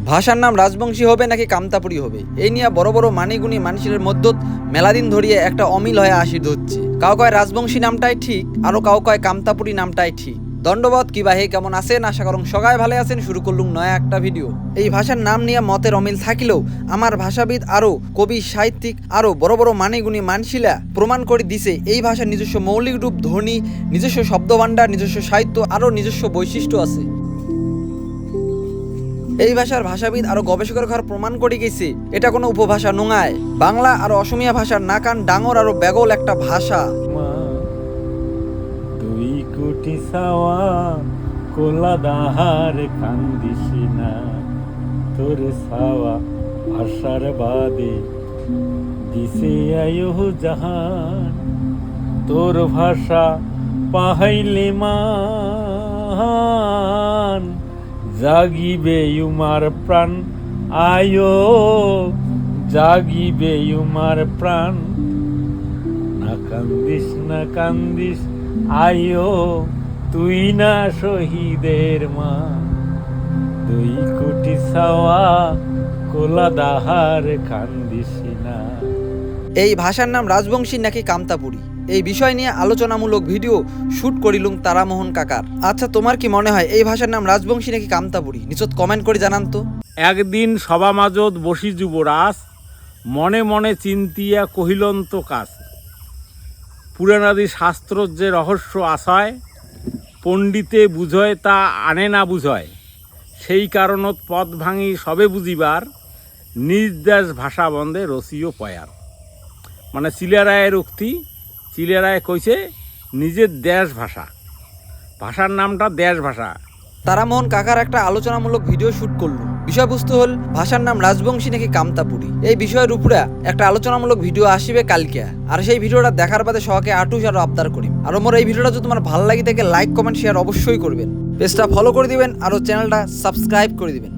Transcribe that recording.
ভাষার নাম রাজবংশী হবে নাকি কামতাপুরি হবে, এই নিয়ে বড় বড় মানিগুণী মানুষের মধ্যত মেলাদিন ধরিয়ে একটা অমিল হয়ে আসি ধরছে। কাউ কয় রাজবংশী নামটাই ঠিক, আরো কাউ কয় কামতাপুরি নামটাই ঠিক। দণ্ডবত কি বা হে কেমন আছেন, আশা করুন সবাই ভালো আছেন। শুরু করলুম নয়া একটা ভিডিও। এই ভাষার নাম নিয়ে মতের অমিল থাকিলেও আমার ভাষাবিদ আরো কবি সাহিত্যিক আরো বড় বড় মানিগুণী মানসিলা প্রমাণ করে দিছে এই ভাষার নিজস্ব মৌলিক রূপ, ধ্বনি, নিজস্ব শব্দভাণ্ডার, নিজস্ব সাহিত্য আরো নিজস্ব বৈশিষ্ট্য আছে। এই ভাষার ভাষাবিদ আরো গবেষকের ঘর প্রমাণ করে গেছে এটা কোনো উপভাষা নয়। বাংলা আর অসমীয়া ভাষার নাকান ডাঙর আরো বেগল একটা ভাষা। দুই কোটি সাওয়া কোলা দাহার কান্দিসি না, তোর সাওয়া আশার বাদে দিছে আয়ো জাহান, তোর ভাষা পাহাইলে মান, জাগিবে উমার প্রাণ আয়ো, জাগিবে উমার প্রাণ, না কান্দিস আয়ো, তুই না শহীদের মা, দুই কোটি সাওয়া কোলা দাহার কান্দিস না। এই ভাষার নাম রাজবংশী নাকি কামতাপুরি, এই বিষয় নিয়ে আলোচনামূলক ভিডিও শুট করিলুম তারামোহন কাকার। আচ্ছা, তোমার কি মনে হয় এই ভাষার নাম রাজবংশী নাকি কামতাপুরি? নিচত কমেন্ট করে জানান তো। একদিন সভা মাজত বসি যুবরাজ, মনে মনে চিন্তিয়া কহিলন্ত কাজ, পুরাণাদি শাস্ত্রর যে রহস্য আশায়, পণ্ডিতে বুঝয় তা আনে না বুঝয়, সেই কারণত পথ ভাঙি সবে বুঝিবার, নিজ দেশ ভাষা বন্ধে রসিও পয়ার। মানে চিলেরায়ের উক্তি, চিলেরায় কইছে নিজের দেশ ভাষা, ভাষার নামটা দেশ ভাষা। তারামোহন কাকার একটা আলোচনামূলক ভিডিও শুট করলো, বিষয়বস্তু হল ভাষার নাম রাজবংশী নাকি কামতাপুরি। এই বিষয়ের উপরে একটা আলোচনামূলক ভিডিও আসিবে কালকে, আর সেই ভিডিওটা দেখার বাদে সবাইকে আটুস আরো আবদার করিম। আর মোর এই ভিডিওটা যদি তোমার ভালো লাগে থাকে লাইক কমেন্ট শেয়ার অবশ্যই করবেন, পেজটা ফলো করে দিবেন আর চ্যানেলটা সাবস্ক্রাইব করে দিবেন।